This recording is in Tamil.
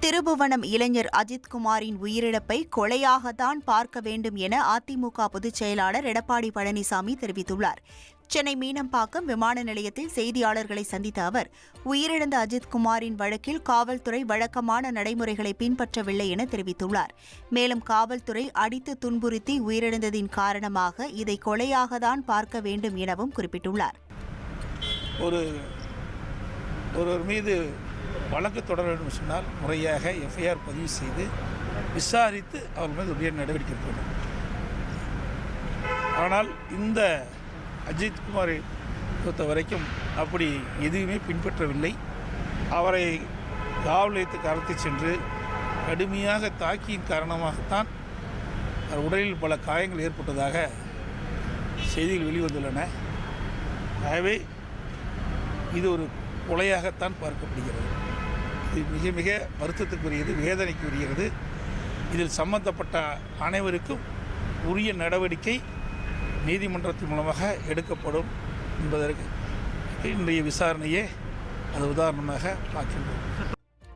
திருபுவனம் இளைஞர் அஜித்குமாரின் உயிரிழப்பை கொலையாகத்தான் பார்க்க வேண்டும் என அதிமுக பொதுச் செயலாளர் எடப்பாடி பழனிசாமி தெரிவித்துள்ளார். சென்னை மீனம்பாக்கம் விமான நிலையத்தில் செய்தியாளர்களை சந்தித்த அவர், உயிரிழந்த அஜித்குமாரின் வழக்கில் காவல்துறை வழக்கமான நடைமுறைகளை பின்பற்றவில்லை என தெரிவித்துள்ளார். மேலும் காவல்துறை அடித்து துன்புறுத்தி உயிரிழந்ததின் காரணமாக இதை கொலையாகத்தான் பார்க்க வேண்டும் எனவும் குறிப்பிட்டுள்ளார். ஒருவர் மீது வழக்கு தொடர வேண்டும் சொன்னால் முறையாக எஃப்ஐஆர் பதிவு செய்து விசாரித்து அவர் மீது உரிய நடவடிக்கை எடுக்க வேண்டும். ஆனால் இந்த அஜித்குமாரை பொறுத்த வரைக்கும் அப்படி எதுவுமே பின்பற்றவில்லை. அவரை காவல் நிலையத்துக்கு அழைத்து சென்று கடுமையாக தாக்கியின் காரணமாகத்தான் அவர் உடலில் பல காயங்கள் ஏற்பட்டதாக செய்திகள் வெளிவந்துள்ளன. ஆகவே இது ஒரு கொலையாகத்தான் பார்க்கப்படுகிறது. இது மிக மிக வருத்தத்துக்குரியது, வேதனைக்குரியது. இதில் சம்பந்தப்பட்ட அனைவருக்கும் உரிய நடவடிக்கை நீதிமன்றத்தின் மூலமாக எடுக்கப்படும் என்பதற்கு இன்றைய விசாரணையே அது உதாரணமாக பார்க்கின்றோம்.